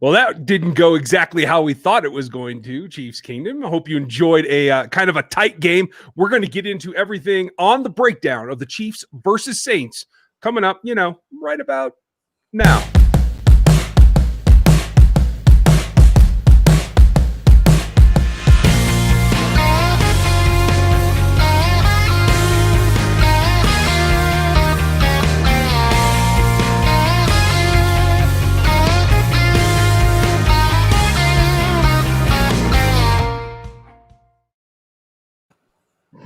Well, that didn't go exactly how we thought it was going to, Chiefs Kingdom. I hope you enjoyed a kind of a tight game. We're going to get into everything on the breakdown of the Chiefs versus Saints coming up, right about now.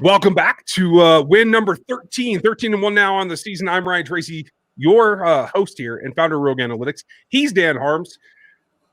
Welcome back to win number 13 and 1 now on the season. I'm Ryan Tracy, your host here and founder of Rogue Analytics. He's Dan Harms.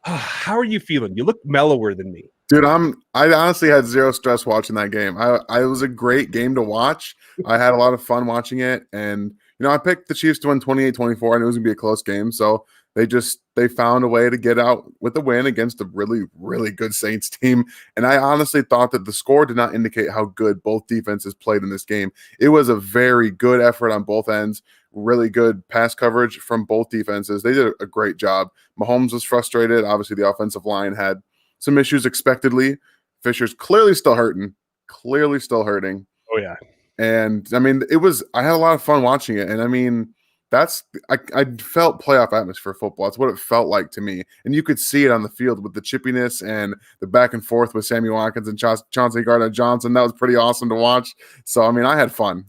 How are you feeling? You look mellower than me. Dude, I honestly had zero stress watching that game. It was a great game to watch. I had a lot of fun watching it, and I picked the Chiefs to win 28-24, and it was gonna be a close game. So they found a way to get out with the win against a really, really good Saints team. And I honestly thought that the score did not indicate how good both defenses played in this game. It was a very good effort on both ends, really good pass coverage from both defenses. They did a great job. Mahomes was frustrated. Obviously, the offensive line had some issues expectedly. Fisher's clearly still hurting. Oh, yeah. And, I had a lot of fun watching it. And, I felt playoff atmosphere football. That's what it felt like to me. And you could see it on the field with the chippiness and the back and forth with Sammy Watkins and Chauncey Gardner-Johnson. That was pretty awesome to watch. So, I had fun.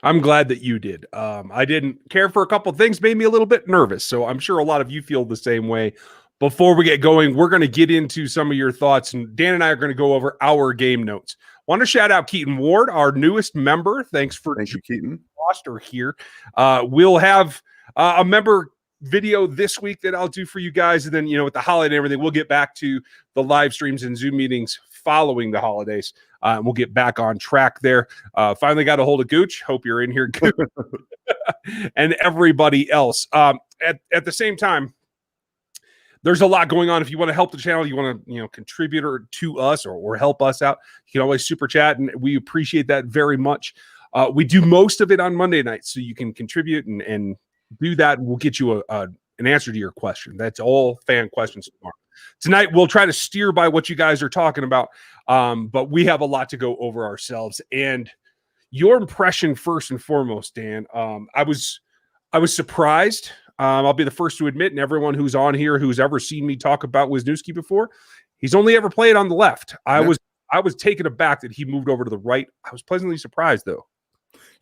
I'm glad that you did. I didn't care for a couple of things, made me a little bit nervous. So I'm sure a lot of you feel the same way. Before we get going, we're going to get into some of your thoughts, and Dan and I are going to go over our game notes. Want to shout out Keaton Ward, our newest member. Thank you, Keaton. Roster here. We'll have a member video this week that I'll do for you guys, and then with the holiday and everything, we'll get back to the live streams and Zoom meetings following the holidays. We'll get back on track there. Finally got a hold of Gooch. Hope you're in here, Gooch. And everybody else. At the same time, there's a lot going on. If you want to help the channel, you want to contribute to us or help us out, you can always super chat, and we appreciate that very much. We do most of it on Monday nights, so you can contribute and do that, and we'll get you an answer to your question. That's all fan questions tomorrow. Tonight, we'll try to steer by what you guys are talking about, but we have a lot to go over ourselves. And your impression, first and foremost, Dan, I was surprised. I'll be the first to admit, and everyone who's on here who's ever seen me talk about Wisniewski before, he's only ever played on the left. I was taken aback that he moved over to the right. I was pleasantly surprised, though.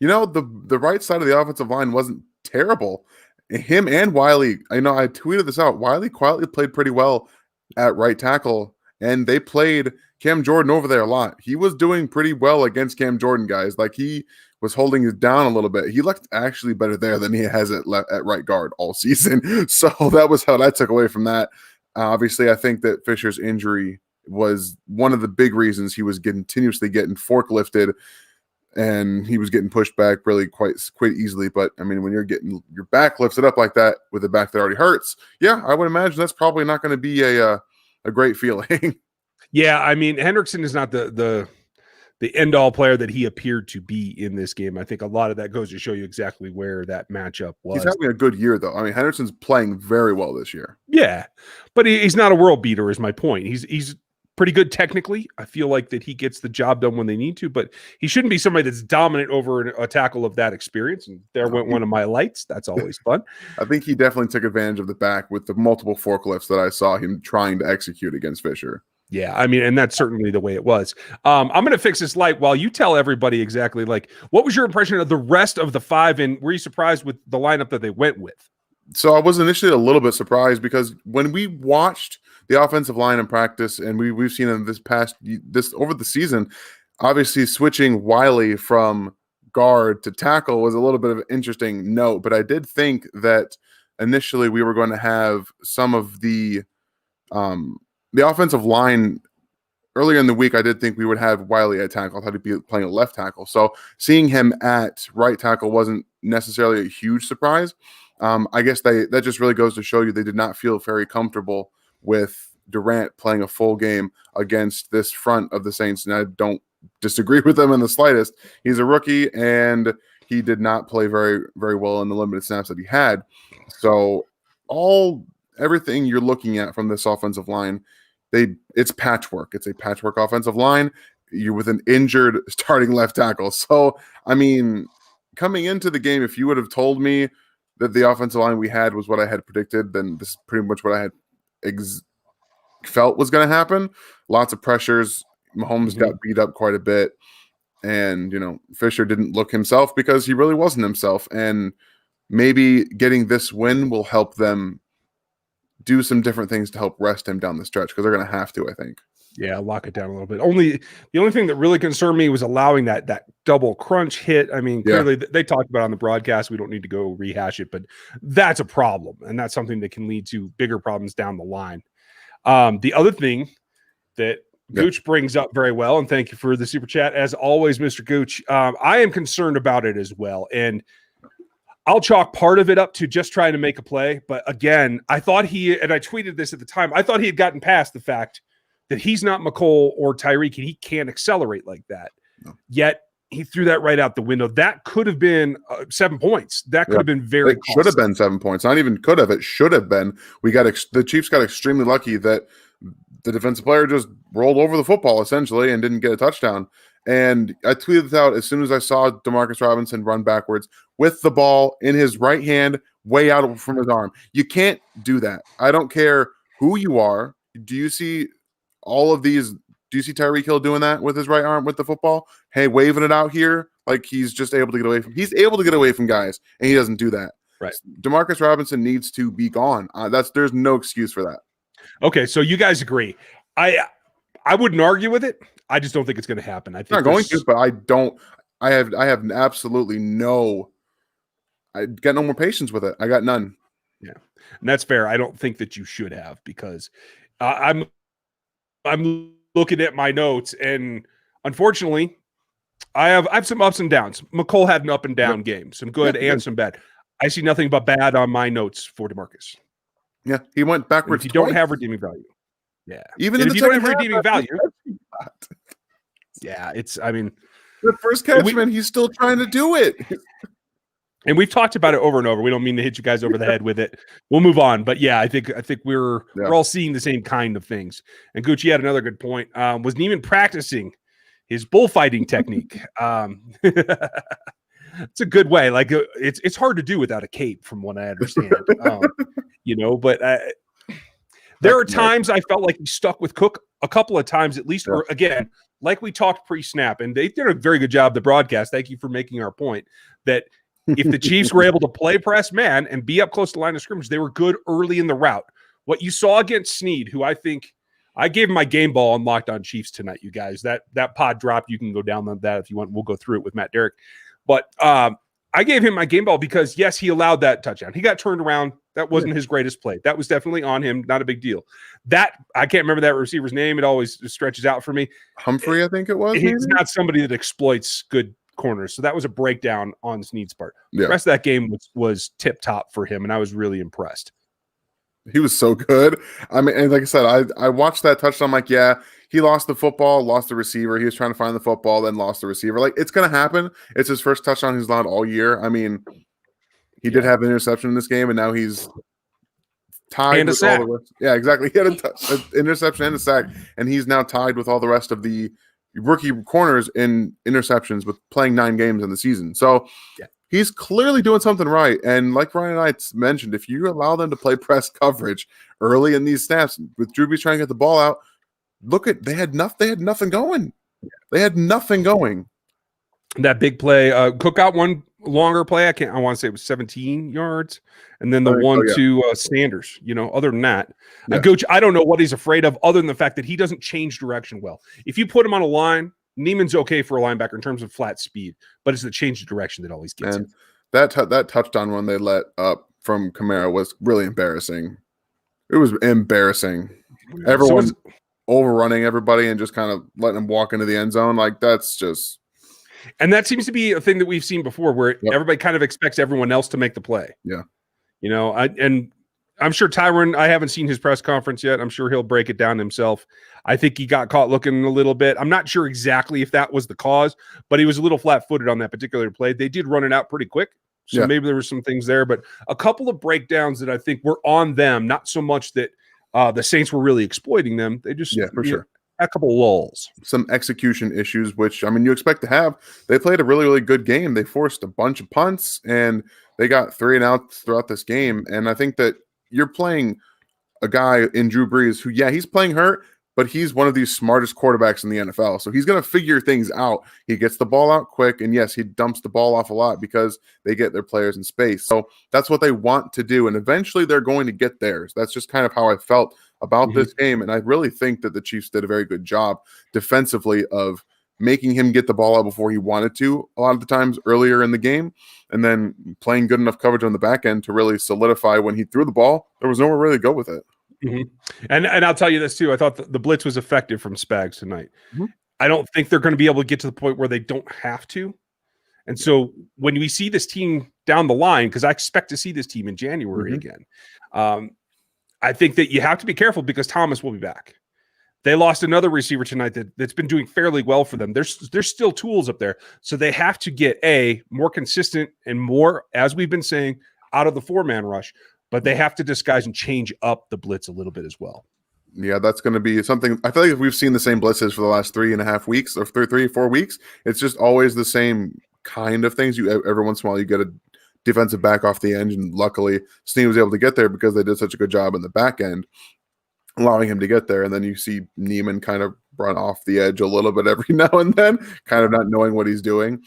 The right side of the offensive line wasn't terrible. Him and Wiley, I tweeted this out. Wiley quietly played pretty well at right tackle, and they played Cam Jordan over there a lot. He was doing pretty well against Cam Jordan, guys. Like, he was holding it down a little bit. He looked actually better there than he has at right guard all season. So that was how I took away from that. Obviously, I think that Fisher's injury was one of the big reasons he was continuously getting forklifted, and he was getting pushed back really quite easily. But when you're getting your back lifted up like that with a back that already hurts, yeah, I would imagine that's probably not going to be a great feeling. Yeah, Hendrickson is not the end-all player that he appeared to be in this game. I think a lot of that goes to show you exactly where that matchup was. He's having a good year, though. Henderson's playing very well this year. Yeah, but he's not a world beater, is my point. He's pretty good technically. I feel like that he gets the job done when they need to, but he shouldn't be somebody that's dominant over a tackle of that experience. And there went one of my lights. That's always fun. I think he definitely took advantage of the back with the multiple forklifts that I saw him trying to execute against Fisher. Yeah, and that's certainly the way it was. I'm going to fix this light while you tell everybody exactly, what was your impression of the rest of the five, and were you surprised with the lineup that they went with? So I was initially a little bit surprised because when we watched the offensive line in practice, and we've seen in this over the season, obviously switching Wiley from guard to tackle was a little bit of an interesting note. But I did think that initially we were going to have some of the offensive line earlier in the week. I did think we would have Wiley at tackle. I thought he'd be playing a left tackle. So seeing him at right tackle wasn't necessarily a huge surprise. I guess that just really goes to show you they did not feel very comfortable with Durant playing a full game against this front of the Saints. And I don't disagree with them in the slightest. He's a rookie, and he did not play very, very well in the limited snaps that he had. So all everything you're looking at from this offensive line, it's patchwork. It's a patchwork offensive line. You're with an injured starting left tackle. So, I mean, coming into the game, if you would have told me that the offensive line we had was what I had predicted, then this is pretty much what I had felt was going to happen. Lots of pressures. Mahomes got beat up quite a bit. And, Fisher didn't look himself because he really wasn't himself. And maybe getting this win will help them do some different things to help rest him down the stretch, because they're going to have to, I think. Yeah, lock it down a little bit. The only thing that really concerned me was allowing that double crunch hit. I mean, clearly they talked about it on the broadcast. We don't need to go rehash it, but that's a problem, and that's something that can lead to bigger problems down the line. The other thing that Gooch brings up very well, and thank you for the super chat as always, Mr. Gooch. I am concerned about it as well, and I'll chalk part of it up to just trying to make a play. But again, I thought and I tweeted this at the time, I thought he had gotten past the fact that he's not McCole or Tyreek, and he can't accelerate like that. No. Yet he threw that right out the window. That could have been 7 points. That could have been very costly. Should have been 7 points. Not even could have. It should have been. The Chiefs got extremely lucky that the defensive player just rolled over the football essentially and didn't get a touchdown. And I tweeted this out as soon as I saw Demarcus Robinson run backwards with the ball in his right hand, way out from his arm. You can't do that. I don't care who you are. Do you see all of these? Do you see Tyreek Hill doing that with his right arm with the football? Hey, waving it out here like he's just able to get away from. He's able to get away from guys, and he doesn't do that. Right. Demarcus Robinson needs to be gone. There's no excuse for that. Okay, so you guys agree. I wouldn't argue with it. I just don't think it's going to happen. I think not going to, but I don't. I have absolutely no. I got no more patience with it. I got none. Yeah, and that's fair. I don't think that you should have, because I'm looking at my notes, and unfortunately, I have some ups and downs. McCole had an up and down game, some good and some bad. I see nothing but bad on my notes for DeMarcus. Yeah, he went backwards. And if you don't have redeeming value, yeah, even if if you don't have redeeming value, yeah, I mean, the first catch, man, he's still trying to do it. And we've talked about it over and over. We don't mean to hit you guys over the head with it. We'll move on. But yeah, I think we're all seeing the same kind of things. And Gucci had another good point. Wasn't even practicing his bullfighting technique. It's a good way. Like it's hard to do without a cape, from what I understand. But there are times I felt like he stuck with Cook a couple of times at least. Or again, like we talked pre-snap, and they did a very good job. The broadcast. Thank you for making our point that. If the Chiefs were able to play press man and be up close to the line of scrimmage, they were good early in the route. What you saw against Snead, who I think I gave him my game ball on Locked On Chiefs tonight, you guys. That pod dropped. You can go down on that if you want. We'll go through it with Matt Derrick. But I gave him my game ball because, yes, he allowed that touchdown. He got turned around. That wasn't his greatest play. That was definitely on him. Not a big deal. I can't remember that receiver's name. It always stretches out for me. Humphrey, I think it was. He's not somebody that exploits good corners. So that was a breakdown on Snead's part. The rest of that game was tip top for him, and I was really impressed. He was so good. I mean, and like I said, I watched that touchdown. I'm like, yeah, he lost the football, lost the receiver. He was trying to find the football, then lost the receiver. Like, it's going to happen. It's his first touchdown he's allowed all year. I mean, he did have an interception in this game, and now he's tied and with all the rest. Yeah, exactly. He had an interception and a sack, and he's now tied with all the rest of the rookie corners in interceptions with playing 9 games in the season. So he's clearly doing something right. And like Ryan and I mentioned, if you allow them to play press coverage early in these snaps with Drew Brees trying to get the ball out, they had nothing going. They had nothing going. That big play, Cook got one longer play. I want to say it was 17 yards. And then the to Sanders, other than that. Coach, I don't know what he's afraid of other than the fact that he doesn't change direction well. If you put him on a line, Neiman's okay for a linebacker in terms of flat speed, but it's the change of direction that always gets him. That touchdown one they let up from Kamara was really embarrassing. It was embarrassing. Everyone's overrunning everybody and just kind of letting them walk into the end zone. Like, that's just... And that seems to be a thing that we've seen before, where everybody kind of expects everyone else to make the play. Yeah. I'm sure Tyron, I haven't seen his press conference yet. I'm sure he'll break it down himself. I think he got caught looking a little bit. I'm not sure exactly if that was the cause, but he was a little flat-footed on that particular play. They did run it out pretty quick. So maybe there were some things there, but a couple of breakdowns that I think were on them, not so much that the Saints were really exploiting them. They just, for sure. A couple lulls. Some execution issues, which, I mean, you expect to have. They played a really, really good game. They forced a bunch of punts, and they got 3 and outs throughout this game. And I think that you're playing a guy in Drew Brees who, he's playing hurt, but he's one of the smartest quarterbacks in the NFL. So he's going to figure things out. He gets the ball out quick, and yes, he dumps the ball off a lot because they get their players in space. So that's what they want to do, and eventually they're going to get theirs. That's just kind of how I felt about this game, and I really think that the Chiefs did a very good job defensively of making him get the ball out before he wanted to a lot of the times earlier in the game, and then playing good enough coverage on the back end to really solidify when he threw the ball. There was nowhere really to go with it. And I'll tell you this too. I thought the blitz was effective from Spags tonight. I don't think they're going to be able to get to the point where they don't have to. And so when we see this team down the line, because I expect to see this team in January again, I think that you have to be careful because Thomas will be back. They lost another receiver tonight that's been doing fairly well for them. There's still tools up there. So they have to get more consistent and more, as we've been saying, out of the 4-man rush. But they have to disguise and change up the blitz a little bit as well. Yeah, that's going to be something. I feel like if we've seen the same blitzes for the last 3.5 weeks or 3-4 weeks, it's just always the same kind of things. Every once in a while, you get a defensive back off the edge, and luckily, Snead was able to get there because they did such a good job in the back end, allowing him to get there. And then you see Neiman kind of run off the edge a little bit every now and then, kind of not knowing what he's doing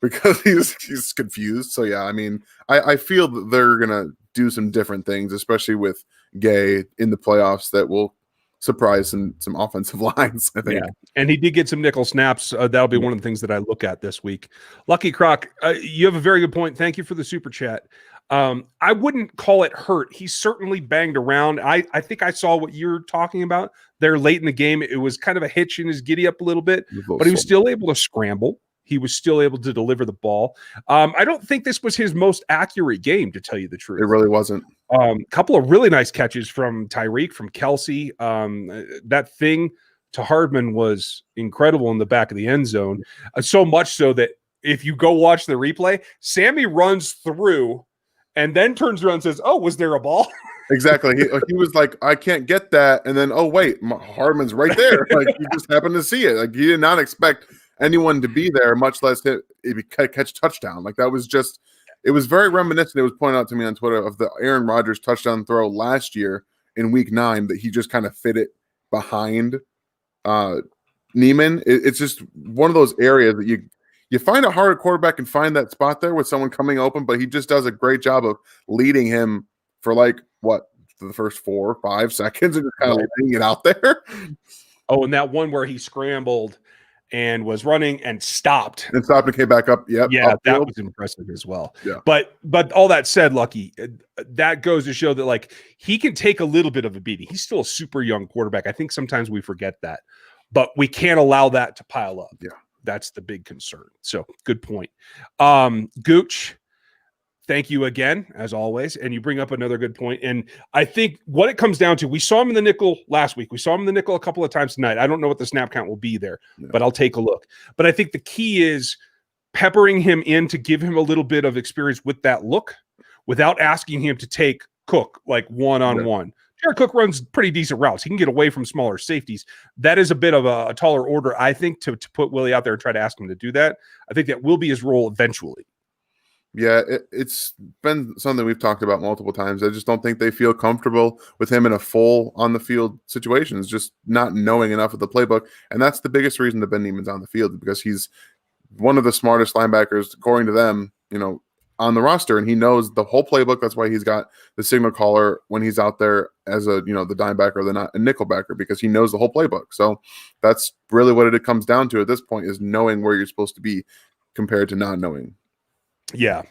because he's confused. So, yeah, I mean, I feel that they're going to do some different things, especially with Gay in the playoffs, that will surprise some offensive lines, I think. Yeah, and he did get some nickel snaps. That'll be one of the things that I look at this week. Lucky Croc, you have a very good point. Thank you for the super chat. I wouldn't call it hurt. He's certainly banged around. I think I saw what you're talking about there late in the game. It was kind of a hitch in his giddy up a little bit, but he was still able to scramble. He was still able to deliver the ball. I don't think this was his most accurate game, to tell you the truth. It really wasn't. A couple of really nice catches from Tyreek, from Kelsey. That thing to Hardman was incredible in the back of the end zone. So much so that if you go watch the replay, Sammy runs through and then turns around and says, "Oh, was there a ball?" Exactly. He was like, "I can't get that." And then, "Oh, wait, Hardman's right there." Like, he just happened to see it. Like, he did not expect anyone to be there, much less catch touchdown. Like, that was just, it was very reminiscent. It was pointed out to me on Twitter of the Aaron Rodgers touchdown throw last year in week 9 that he just kind of fit it behind Neiman. It's just one of those areas that you find a harder quarterback and find that spot there with someone coming open, but he just does a great job of leading him for the first 4 or 5 seconds and just kind of laying it out there. Oh, and that one where he scrambled and was running and stopped. And stopped and came back up. Yep. Yeah, that was impressive as well. Yeah. But all that said, Lucky, that goes to show that, like, he can take a little bit of a beating. He's still a super young quarterback. I think sometimes we forget that. But we can't allow that to pile up. Yeah. That's the big concern. So, good point. Gooch, thank you again, as always. And you bring up another good point. And I think what it comes down to, we saw him in the nickel last week. We saw him in the nickel a couple of times tonight. I don't know what the snap count will be there, but I'll take a look. But I think the key is peppering him in to give him a little bit of experience with that look without asking him to take Cook like one-on-one. Jared Cook runs pretty decent routes. He can get away from smaller safeties. That is a bit of a taller order, I think, to put Willie out there and try to ask him to do that. I think that will be his role eventually. Yeah, it's been something we've talked about multiple times. I just don't think they feel comfortable with him in a full on-the-field situation. It's just not knowing enough of the playbook, and that's the biggest reason that Ben Neiman's on the field, because he's one of the smartest linebackers, according to them, on the roster, and he knows the whole playbook. That's why he's got the signal caller when he's out there as the dime backer or a nickel backer, because he knows the whole playbook. So that's really what it comes down to at this point, is knowing where you're supposed to be compared to not knowing. Yeah.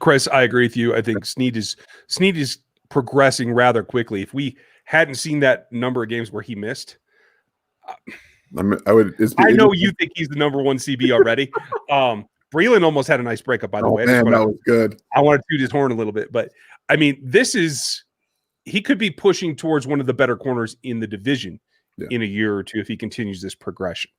Chris, I agree with you. I think Snead is progressing rather quickly. If we hadn't seen that number of games where he missed, I know you think he's the number 1 CB already. Breland almost had a nice breakup, by the way. Man, that was good. I want to toot his horn a little bit, but I mean, he could be pushing towards one of the better corners in the division in a year or two if he continues this progression.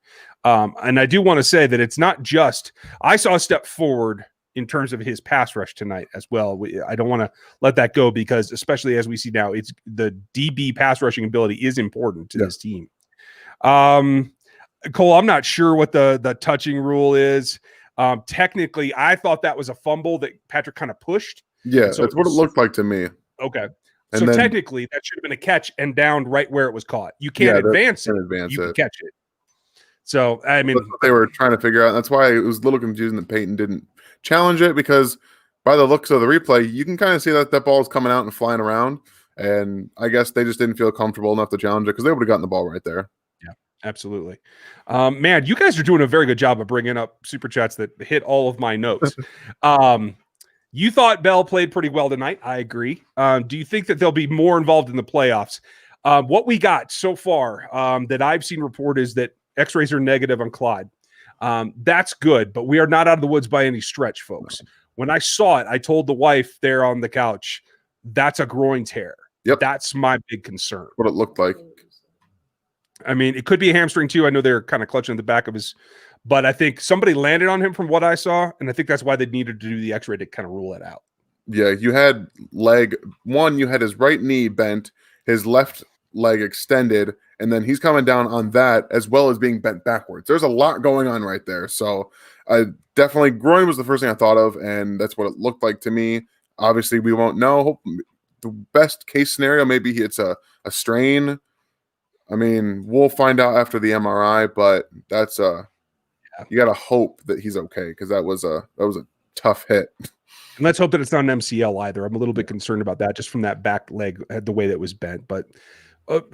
And I do want to say that it's not just, I saw a step forward in terms of his pass rush tonight as well. I don't want to let that go because, especially as we see now, it's the DB pass rushing ability is important to this team. Cole, I'm not sure what the touching rule is. Technically, I thought that was a fumble that Patrick kind of pushed. Yeah, so that's what it looked like to me. Okay. And so then, technically, that should have been a catch and downed right where it was caught. You can't advance it. You can catch it. So, I mean, that's what they were trying to figure out. That's why it was a little confusing that Peyton didn't challenge it, because by the looks of the replay, you can kind of see that ball is coming out and flying around. And I guess they just didn't feel comfortable enough to challenge it because they would have gotten the ball right there. Yeah, absolutely. Man, you guys are doing a very good job of bringing up super chats that hit all of my notes. You thought Bell played pretty well tonight. I agree. Do you think that they'll be more involved in the playoffs? What we got so far that I've seen report is that X-rays are negative on Clyde. That's good, but we are not out of the woods by any stretch, folks. When I saw it, I told the wife there on the couch, that's a groin tear. Yep. That's my big concern. What it looked like. I mean, it could be a hamstring too. I know they're kind of clutching the back of his, but I think somebody landed on him from what I saw, and I think that's why they needed to do the X-ray to kind of rule it out. Yeah, you had you had his right knee bent, his left leg extended, and then he's coming down on that as well as being bent backwards. There's a lot going on right there. So I definitely, groin was the first thing I thought of, and that's what it looked like to me. Obviously, we won't know. The best case scenario, maybe it's a strain. I mean, we'll find out after the MRI, but that's you got to hope that he's okay, because that was a tough hit. And let's hope that it's not an MCL either. I'm a little bit concerned about that, just from that back leg, the way that was bent. But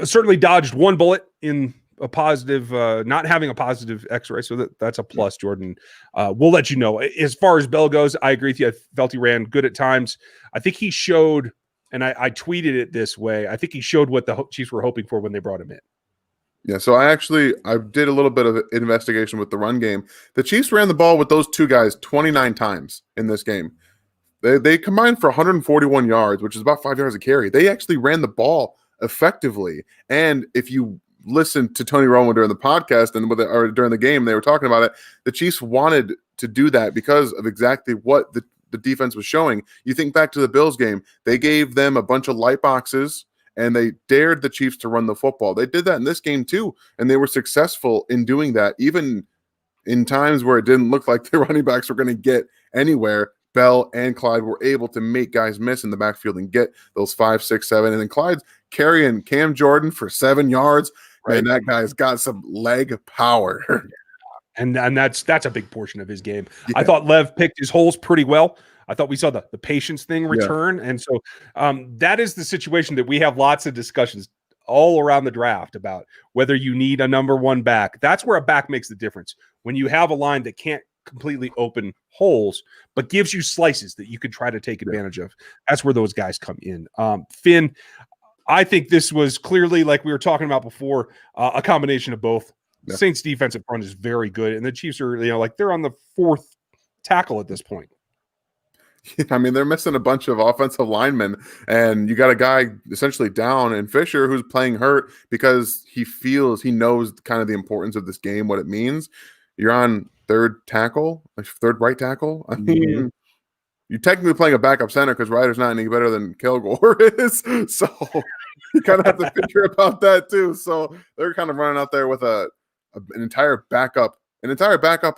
certainly dodged one bullet in a positive, not having a positive X-ray. So that's a plus, Jordan. We'll let you know. As far as Bell goes, I agree with you. I felt he ran good at times. I think he showed, and I tweeted it this way, I think he showed what the Chiefs were hoping for when they brought him in. Yeah, so I did a little bit of investigation with the run game. The Chiefs ran the ball with those two guys 29 times in this game. They combined for 141 yards, which is about 5 yards a carry. They actually ran the ball effectively. And if you listen to Tony Romo during the podcast or during the game, they were talking about it. The Chiefs wanted to do that because of exactly what the defense was showing. You think back to the Bills game, they gave them a bunch of light boxes and they dared the Chiefs to run the football. They did that in this game too, and they were successful in doing that, even in times where it didn't look like the running backs were going to get anywhere. Bell and Clyde were able to make guys miss in the backfield and get those 5, 6, 7. And then Clyde's carrying Cam Jordan for 7 yards. Right. And that guy's got some leg power. And that's a big portion of his game. Yeah. I thought Lev picked his holes pretty well. I thought we saw the patience thing return. Yeah. And so that is the situation that we have lots of discussions all around the draft about whether you need a number one back. That's where a back makes the difference. When you have a line that can't completely open holes, but gives you slices that you could try to take advantage of. That's where those guys come in. Finn, I think this was clearly, like we were talking about before, a combination of both. Yeah. Saints defensive front is very good, and the Chiefs are, they're on the fourth tackle at this point. I mean, they're missing a bunch of offensive linemen, and you got a guy essentially down in Fisher who's playing hurt because he knows kind of the importance of this game, what it means. You're on third right tackle. I mean, you're technically playing a backup center because Ryder's not any better than Kilgore is. So you kind of have to figure about that too. So they're kind of running out there with an entire backup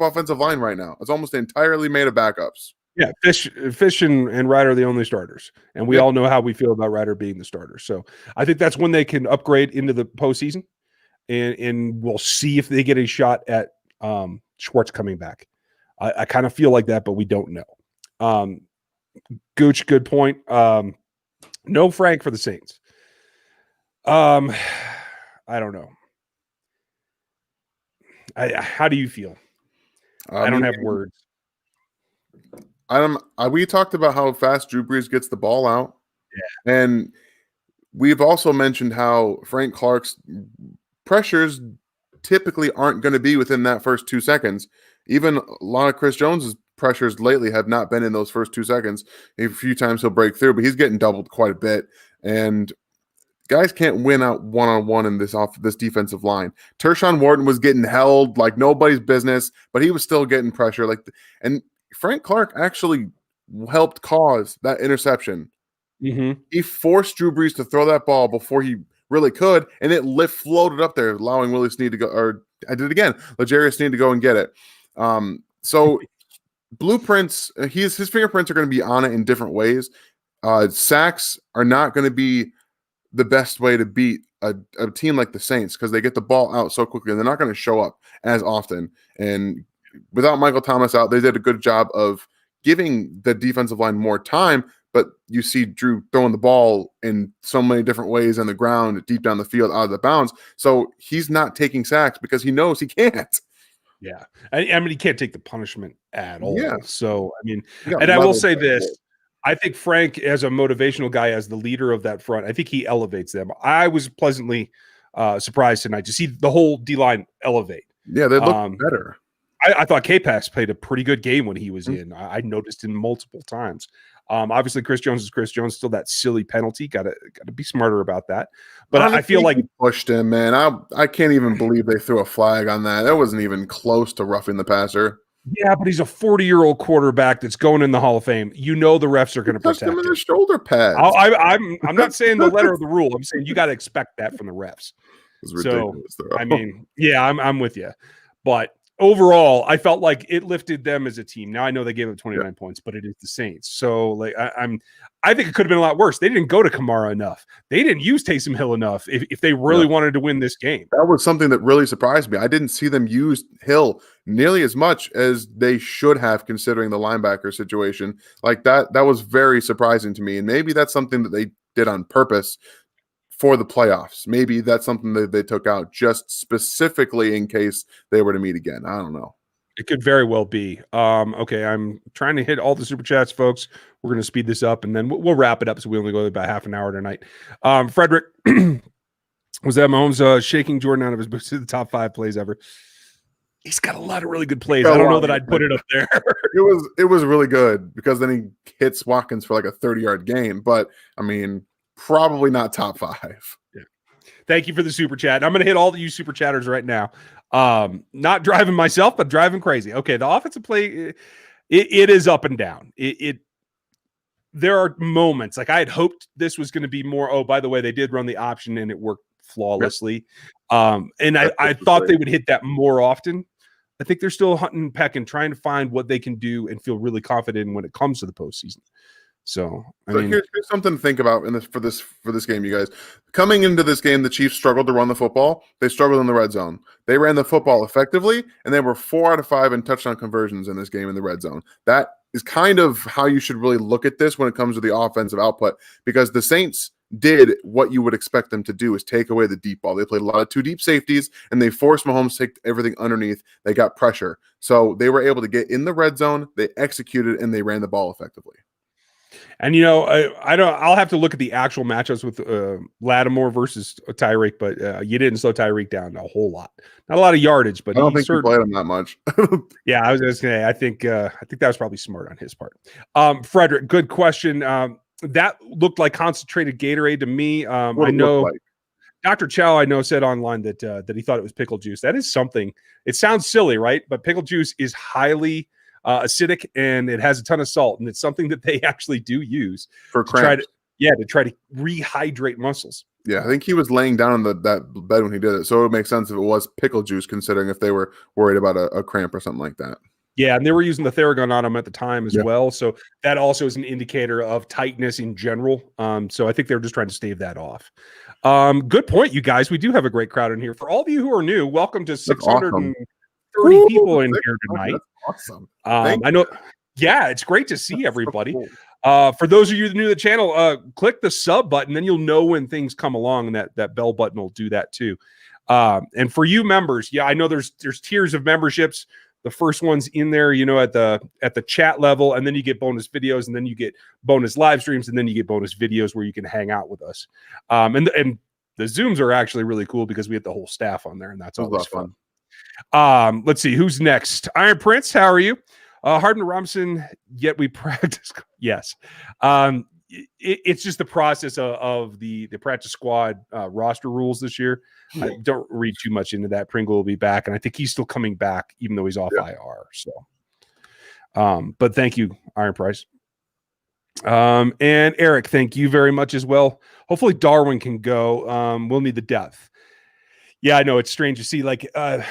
offensive line right now. It's almost entirely made of backups. Yeah, Fish and Ryder are the only starters. And we all know how we feel about Ryder being the starter. So I think that's when they can upgrade into the postseason. And we'll see if they get a shot at Schwartz coming back. I kind of feel like that, but we don't know. Gooch, good point. No Frank for the Saints. I don't know. How do you feel? I don't have words. We talked about how fast Drew Brees gets the ball out. Yeah. And we've also mentioned how Frank Clark's pressures typically aren't going to be within that first 2 seconds. Even a lot of Chris Jones's pressures lately have not been in those first 2 seconds. A few times he'll break through, but he's getting doubled quite a bit. And guys can't win out one-on-one in this defensive line. Tershawn Wharton was getting held like nobody's business, but he was still getting pressure. And Frank Clark actually helped cause that interception. Mm-hmm. He forced Drew Brees to throw that ball before he really could, and it floated up there, allowing Willie Snead to go, or I did it again, L'Jarius Snead to go and get it. So blueprints, his fingerprints are going to be on it in different ways. Sacks are not going to be the best way to beat a team like the Saints because they get the ball out so quickly and they're not going to show up as often. And without Michael Thomas out, they did a good job of giving the defensive line more time, but you see Drew throwing the ball in so many different ways on the ground, deep down the field, out of the bounds. So he's not taking sacks because he knows he can't. Yeah. I mean, he can't take the punishment at all. Yeah. So, I mean, and I will say this. I think Frank, as a motivational guy, as the leader of that front, I think he elevates them. I was pleasantly surprised tonight to see the whole D-line elevate. Yeah, they look better. I thought K-Pax played a pretty good game when he was in. I noticed him multiple times. Obviously, Chris Jones is Chris Jones. Still that silly penalty. Got to be smarter about that. But I feel like he pushed him, man. I can't even believe they threw a flag on that. That wasn't even close to roughing the passer. Yeah, but he's a 40-year-old quarterback that's going in the Hall of Fame. You know the refs are going to protect him. In the shoulder pads. I'm not saying the letter of the rule. I'm saying you got to expect that from the refs. It's ridiculous. So, I mean, yeah, I'm with you. But overall, I felt like it lifted them as a team. Now I know they gave up 29 points, but it is the Saints. So like I think it could have been a lot worse. They didn't go to Kamara enough. They didn't use Taysom Hill enough if they really wanted to win this game. That was something that really surprised me. I didn't see them use Hill nearly as much as they should have, considering the linebacker situation. Like that was very surprising to me. And maybe that's something that they did on purpose for the playoffs. Maybe that's something that they took out just specifically in case they were to meet again. I don't know. It could very well be. Okay, I'm trying to hit all the super chats, folks. We're going to speed this up, and then we'll wrap it up so we only go about half an hour tonight. Frederick, was that Mahomes shaking Jordan out of his boots to the top 5 plays ever? He's got a lot of really good plays. I don't know that I'd put it up there. It was really good because then he hits Watkins for like a 30-yard gain. But, I mean, probably not top 5. Yeah. Thank you for the super chat. I'm going to hit all of you super chatters right now. Not driving myself, but driving crazy. Okay, the offensive play, it is up and down. There are moments like I had hoped this was going to be more. Oh, by the way, they did run the option and it worked flawlessly. And I thought they would hit that more often. I think they're still hunting and pecking, trying to find what they can do and feel really confident when it comes to the postseason. So here's something to think about for this game, you guys. Coming into this game, the Chiefs struggled to run the football. They struggled in the red zone. They ran the football effectively, and they were 4 out of 5 in touchdown conversions in this game in the red zone. That is kind of how you should really look at this when it comes to the offensive output, because the Saints did what you would expect them to do, is take away the deep ball. They played a lot of 2 deep safeties, and they forced Mahomes to take everything underneath. They got pressure. So they were able to get in the red zone, they executed, and they ran the ball effectively. And I'll have to look at the actual matchups with Lattimore versus Tyreek, but you didn't slow Tyreek down a whole lot. Not a lot of yardage, but I don't think you played him that much. Yeah, I was just gonna say, I think that was probably smart on his part. Frederick, good question. That looked like concentrated Gatorade to me. I know Dr. Chow, I know, said online that he thought it was pickle juice. That is something. It sounds silly, right? But pickle juice is highly acidic, and it has a ton of salt, and it's something that they actually do use for cramps. To try to rehydrate muscles. Yeah, I think he was laying down on that bed when he did it, so it would make sense if it was pickle juice, considering if they were worried about a cramp or something like that. Yeah, and they were using the Theragun on him at the time as well, so that also is an indicator of tightness in general. So I think they were just trying to stave that off. Good point, you guys. We do have a great crowd in here. For all of you who are new, welcome to 630 people in here tonight. That's awesome. I know. Yeah, it's great to see everybody. So cool. For those of you new to the channel, click the sub button, then you'll know when things come along, and that bell button will do that too. And for you members, I know there's tiers of memberships. The first one's in there, at the chat level, and then you get bonus videos, and then you get bonus live streams, and then you get bonus videos where you can hang out with us. And the Zooms are actually really cool because we have the whole staff on there, and that's always fun. Let's see who's next. Iron Prince, how are you? Hardin Robinson, yet we practice. Yes. It's just the process of the practice squad roster rules this year. I don't read too much into that. Pringle will be back, and I think he's still coming back, even though he's off IR. So, But thank you, Iron Price. And Eric, thank you very much as well. Hopefully Darwin can go. We'll need the depth. Yeah, I know it's strange to see. Like, I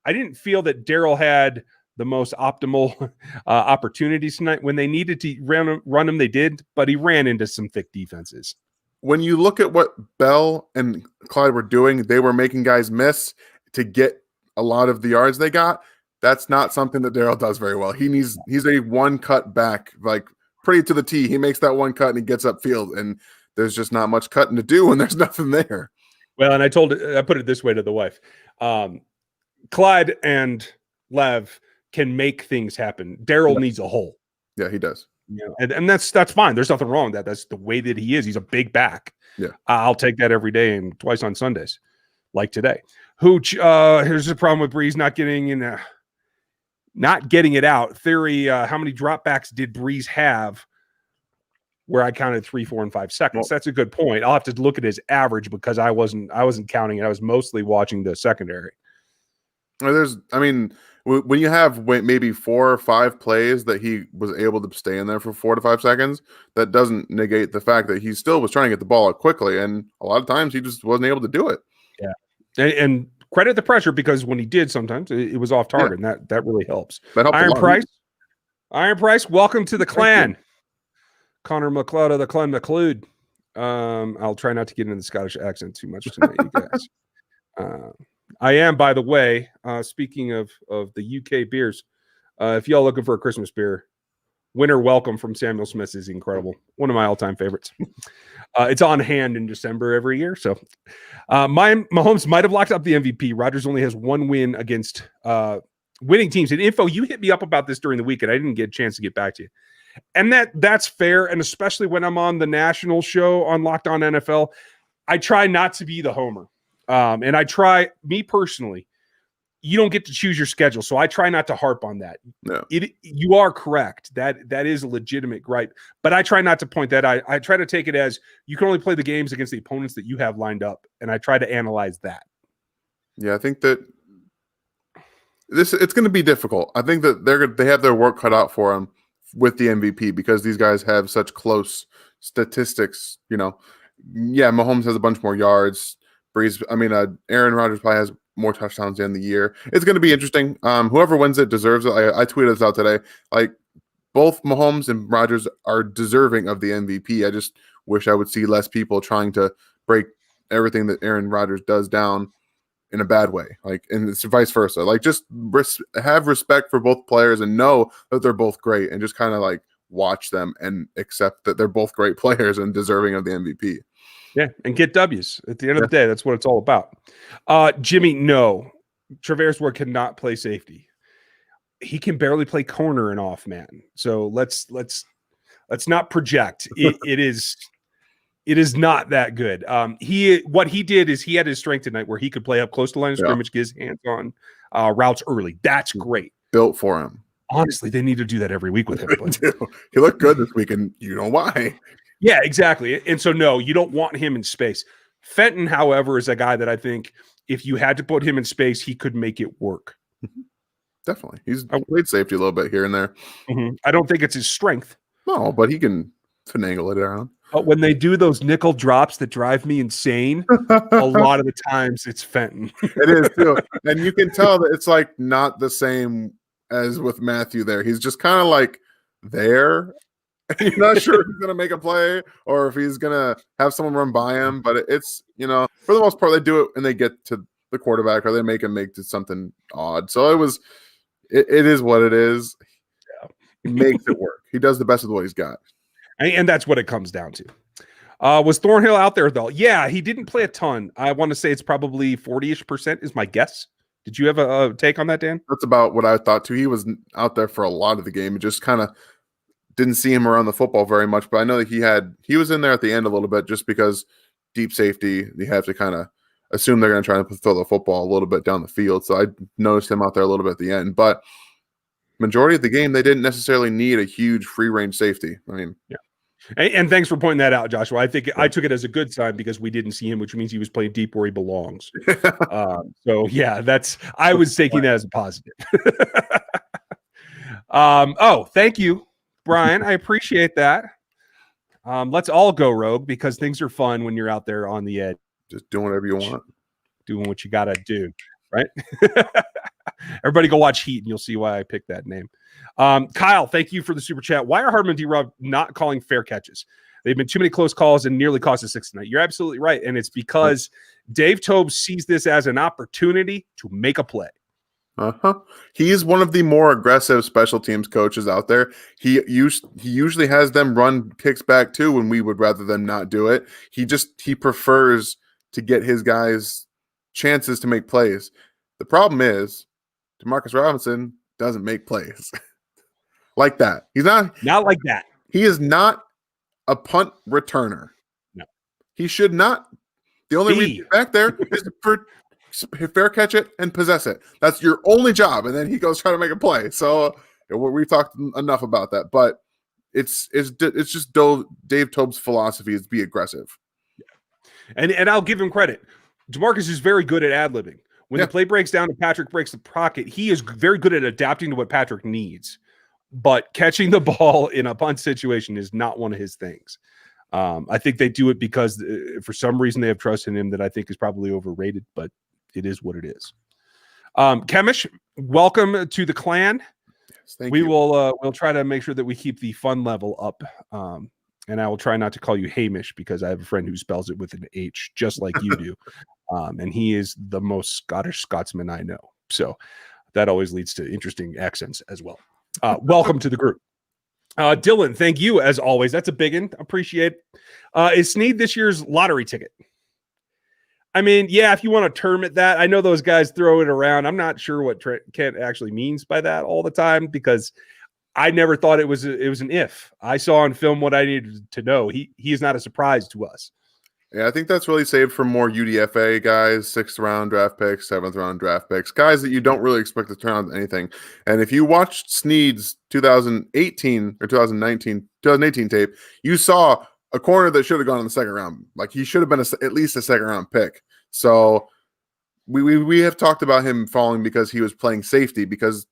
didn't feel that Daryl had the most optimal opportunities tonight. When they needed to run them, they did, but he ran into some thick defenses. When you look at what Bell and Clyde were doing, they were making guys miss to get a lot of the yards they got. That's not something that Daryl does very well. He's a one cut back, like pretty to the T. He makes that one cut and he gets upfield, and there's just not much cutting to do when there's nothing there. Well, and I put it this way to the wife. Clyde and Lev can make things happen. Daryl needs a hole. Yeah, he does. You know, and that's fine. There's nothing wrong with that. That's the way that he is. He's a big back. Yeah, I'll take that every day and twice on Sundays, like today. Hooch, here's the problem with Brees not getting it out. Theory, how many dropbacks did Brees have? Where I counted 3, 4, and 5 seconds. Well, that's a good point. I'll have to look at his average because I wasn't counting it. I was mostly watching the secondary. When you have maybe 4 or 5 plays that he was able to stay in there for 4 to 5 seconds, that doesn't negate the fact that he still was trying to get the ball out quickly, and a lot of times he just wasn't able to do it. Yeah, and credit the pressure, because when he did, sometimes it was off target, and that really helps. That helped Iron Price, welcome to the clan. Connor McLeod of the Clan McLeod. I'll try not to get into the Scottish accent too much tonight, you guys. I am, by the way, speaking of the UK beers, if y'all looking for a Christmas beer, Winter Welcome from Samuel Smith's is incredible. One of my all-time favorites. It's on hand in December every year. So Mahomes might have locked up the MVP. Rodgers only has 1 win against winning teams. And Info, you hit me up about this during the week, and I didn't get a chance to get back to you. And that's fair. And especially when I'm on the national show on Locked On NFL, I try not to be the homer. And I try, me personally, you don't get to choose your schedule. So I try not to harp on that. No. You are correct. That is a legitimate gripe. But I try not to point that. I try to take it as you can only play the games against the opponents that you have lined up. And I try to analyze that. Yeah, I think that it's going to be difficult. I think that they have their work cut out for them with the MVP, because these guys have such close statistics. You know, yeah, Mahomes has a bunch more yards. Brees, Aaron Rodgers probably has more touchdowns in the year. It's going to be interesting. Whoever wins it deserves it. I tweeted this out today. Like, both Mahomes and Rodgers are deserving of the MVP. I just wish I would see less people trying to break everything that Aaron Rodgers does down in a bad way. Like, and it's vice versa. Like, just have respect for both players and know that they're both great, and just kind of like watch them and accept that they're both great players and deserving of the MVP. Yeah, and get W's. At the end of the day, that's what it's all about. Jimmy, no. Traverse Ward cannot play safety. He can barely play corner and off man. So let's not project. It is not that good. What he did is he had his strength tonight where he could play up close to line of scrimmage, get his hands on routes early. That's great. Built for him. Honestly, they need to do that every week with him. He looked good this week, and you know why. Yeah, exactly. And so, no, you don't want him in space. Fenton, however, is a guy that I think if you had to put him in space, he could make it work. Definitely. He's played safety a little bit here and there. Mm-hmm. I don't think it's his strength. No, but he can finagle it around. But when they do those nickel drops that drive me insane, a lot of the times it's Fenton. It is, too. And you can tell that it's like not the same as with Matthew there. He's just kind of like there. You're not sure if he's going to make a play or if he's going to have someone run by him. But it's, for the most part, they do it and they get to the quarterback, or they make him make something odd. So it is what it is. Yeah. He makes it work. He does the best with what he's got. And that's what it comes down to. Was Thornhill out there, though? Yeah, he didn't play a ton. I want to say it's probably 40-ish% is my guess. Did you have a take on that, Dan? That's about what I thought, too. He was out there for a lot of the game. It just kind of didn't see him around the football very much, but I know that he was in there at the end a little bit, just because deep safety, you have to kind of assume they're going to try to throw the football a little bit down the field. So I noticed him out there a little bit at the end, but majority of the game, they didn't necessarily need a huge free range safety. Yeah. And thanks for pointing that out, Joshua. I think I took it as a good sign because we didn't see him, which means he was playing deep where he belongs. So yeah, I was taking that as a positive. Oh, thank you, Brian. I appreciate that. Let's all go rogue because things are fun when you're out there on the edge, Just doing whatever you want. doing what you gotta do, right? Everybody go watch Heat and you'll see why I picked that name. Kyle, thank you for the super chat. Why are Hardman and D-Rob not calling fair catches? They've been too many close calls and nearly cost us 6 tonight. You're absolutely right. And it's because Dave Tobe sees this as an opportunity to make a play. He's one of the more aggressive special teams coaches out there. He usually has them run kicks back too when we would rather them not do it. He prefers to get his guys chances to make plays. The problem is Demarcus Robinson doesn't make plays like that. He's not like that. He is not a punt returner. No. He should not. The only reason he's back there is for fair catch it and possess it. That's your only job. And then he goes try to make a play. So we've talked enough about that. But it's just Dave Tobe's philosophy is be aggressive. Yeah. And I'll give him credit. DeMarcus is very good at ad-libbing. When the play breaks down and Patrick breaks the pocket, he is very good at adapting to what Patrick needs. But catching the ball in a punt situation is not one of his things. I think they do it because for some reason they have trust in him that I think is probably overrated, but it is what it is. Kemish, welcome to the clan. Yes, thank you. We'll try to make sure that we keep the fun level up. And I will try not to call you Hamish because I have a friend who spells it with an H, just like you do. And he is the most Scottish Scotsman I know. So that always leads to interesting accents as well. Welcome to the group. Dylan, thank you as always. That's a big one. Appreciate it. Is Snead this year's lottery ticket? I mean, yeah, if you want to term it that. I know those guys throw it around. I'm not sure what Kent actually means by that all the time because I never thought it was an if. I saw on film what I needed to know. He is not a surprise to us. Yeah, I think that's really saved for more UDFA guys, 6th round draft picks, 7th round draft picks, guys that you don't really expect to turn on anything. And if you watched Snead's 2018 or 2018 tape, you saw a corner that should have gone in the 2nd round. Like he should have been at least a 2nd round pick. So we have talked about him falling because he was playing safety because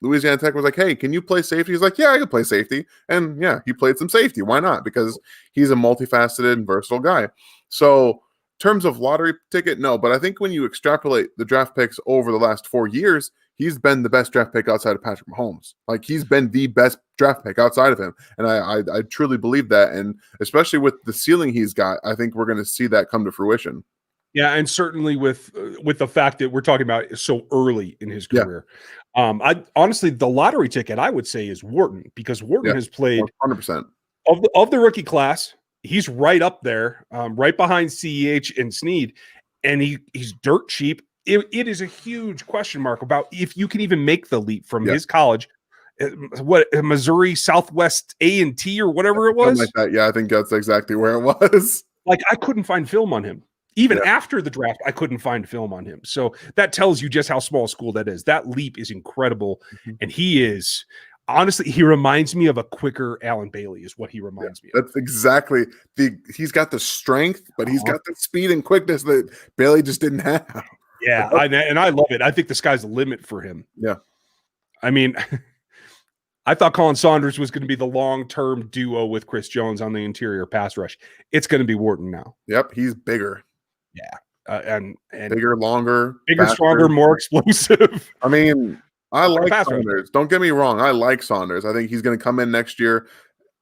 Louisiana Tech was like, hey, can you play safety? He's like, yeah, I can play safety. And yeah, he played some safety. Why not? Because he's a multifaceted and versatile guy. So in terms of lottery ticket, no. But I think when you extrapolate the draft picks over the last 4 years, he's been the best draft pick outside of Patrick Mahomes. Like he's been the best draft pick outside of him. And I truly believe that. And especially with the ceiling he's got, I think we're going to see that come to fruition. Yeah, and certainly with the fact that we're talking about so early in his career. I honestly, the lottery ticket I would say is Wharton because Wharton has played 100% of the rookie class. He's right up there, right behind CEH and Snead, and he's dirt cheap. It is a huge question mark about if you can even make the leap from his college, what Missouri Southwest A&T or whatever it was. Something like that. Yeah, I think that's exactly where it was. Like I couldn't find film on him. Even after the draft, I couldn't find film on him. So that tells you just how small a school that is. That leap is incredible. And he is, honestly, he reminds me of a quicker Alan Bailey is what he reminds me of. That's exactly. He's got the strength, but he's got the speed and quickness that Bailey just didn't have. Yeah, and I love it. I think the sky's the limit for him. Yeah. I mean, I thought Colin Saunders was going to be the long-term duo with Chris Jones on the interior pass rush. It's going to be Wharton now. Yep, he's bigger. Yeah, and bigger, longer, bigger, faster, stronger, more explosive. I mean, I like Saunders. Don't get me wrong. I like Saunders. I think he's going to come in next year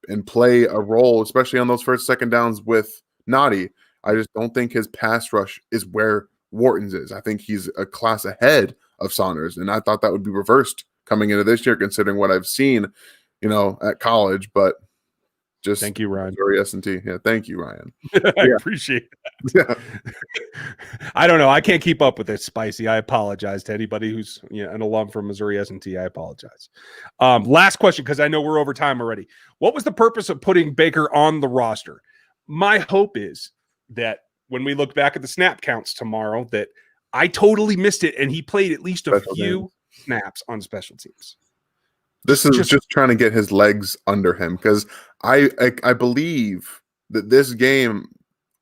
and play a role, especially on those first, second downs with Noddy. I just don't think his pass rush is where Wharton's is. I think he's a class ahead of Saunders, and I thought that would be reversed coming into this year, considering what I've seen, at college. But just thank you, Ryan. Missouri S&T. Yeah, thank you, Ryan. I appreciate that. I don't know. I can't keep up with it, Spicy. I apologize to anybody who's an alum from Missouri S&T. I apologize. Last question, because I know we're over time already. What was the purpose of putting Baker on the roster? My hope is that when we look back at the snap counts tomorrow, that I totally missed it, and he played at least a few snaps on special teams. This is just trying to get his legs under him, because I believe that this game,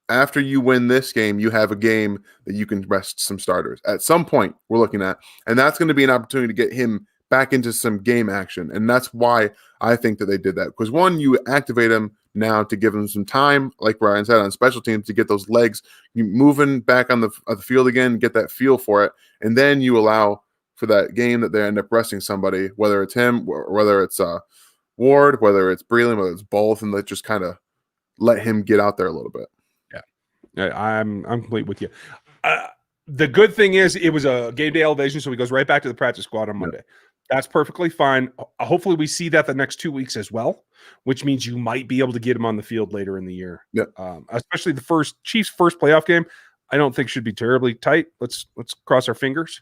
after you win this game, you have a game that you can rest some starters at some point we're looking at, and that's going to be an opportunity to get him back into some game action. And that's why I think that they did that. Because one, you activate him now to give him some time, like Ryan said, on special teams to get those legs moving back on the field again, get that feel for it. And then you allow for that game that they end up resting somebody, whether it's him or whether it's Ward, whether it's Breland, whether it's both, and just kind of let him get out there a little bit. Yeah, I'm complete with you. The good thing is it was a game day elevation, so he goes right back to the practice squad on Monday. That's perfectly fine. Hopefully we see that the next 2 weeks as well, which means you might be able to get him on the field later in the year. Especially the Chiefs' first playoff game, I don't think should be terribly tight. Let's cross our fingers.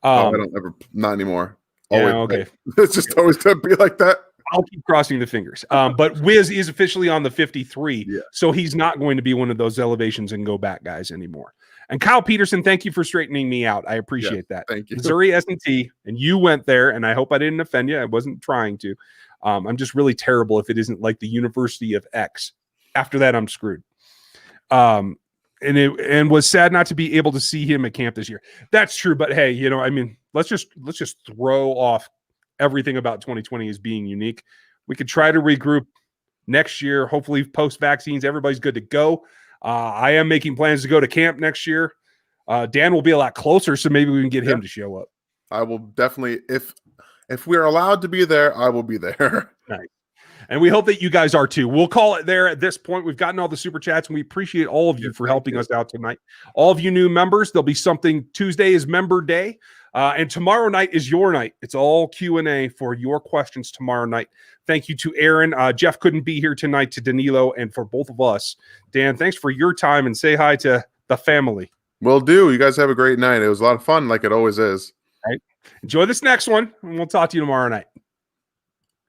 I don't ever, not anymore. Always, yeah, okay. It's just always going to be like that. I'll keep crossing the fingers. But Wiz is officially on the 53, so he's not going to be one of those elevations and go back guys anymore. And Kyle Peterson, thank you for straightening me out. I appreciate that. Thank you. Missouri S&T, and you went there, and I hope I didn't offend you. I wasn't trying to. I'm just really terrible if it isn't like the University of X. After that, I'm screwed. And was sad not to be able to see him at camp this year. That's true, but hey, I mean, let's just throw off everything about 2020 as being unique. We could try to regroup next year. Hopefully, post vaccines, everybody's good to go. I am making plans to go to camp next year. Dan will be a lot closer, so maybe we can get him to show up. I will definitely, if we're allowed to be there, I will be there. Nice. And we hope that you guys are too. We'll call it there at this point. We've gotten all the super chats, and we appreciate all of you for helping us out tonight. All of you new members, there'll be something. Tuesday is member day, and tomorrow night is your night. It's all Q&A for your questions tomorrow night. Thank you to Aaron. Jeff couldn't be here tonight, to Danilo, and for both of us. Dan, thanks for your time, and say hi to the family. Will do. You guys have a great night. It was a lot of fun, like it always is. All right. Enjoy this next one, and we'll talk to you tomorrow night.